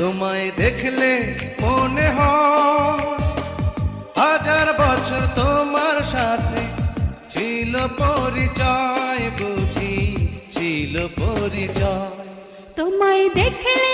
তোমায় দেখলে মনে হয় হাজার বছর তোমার সাথে ছিল পরিচয়, বুঝি ছিল পরিচয়। তোমায় দেখলে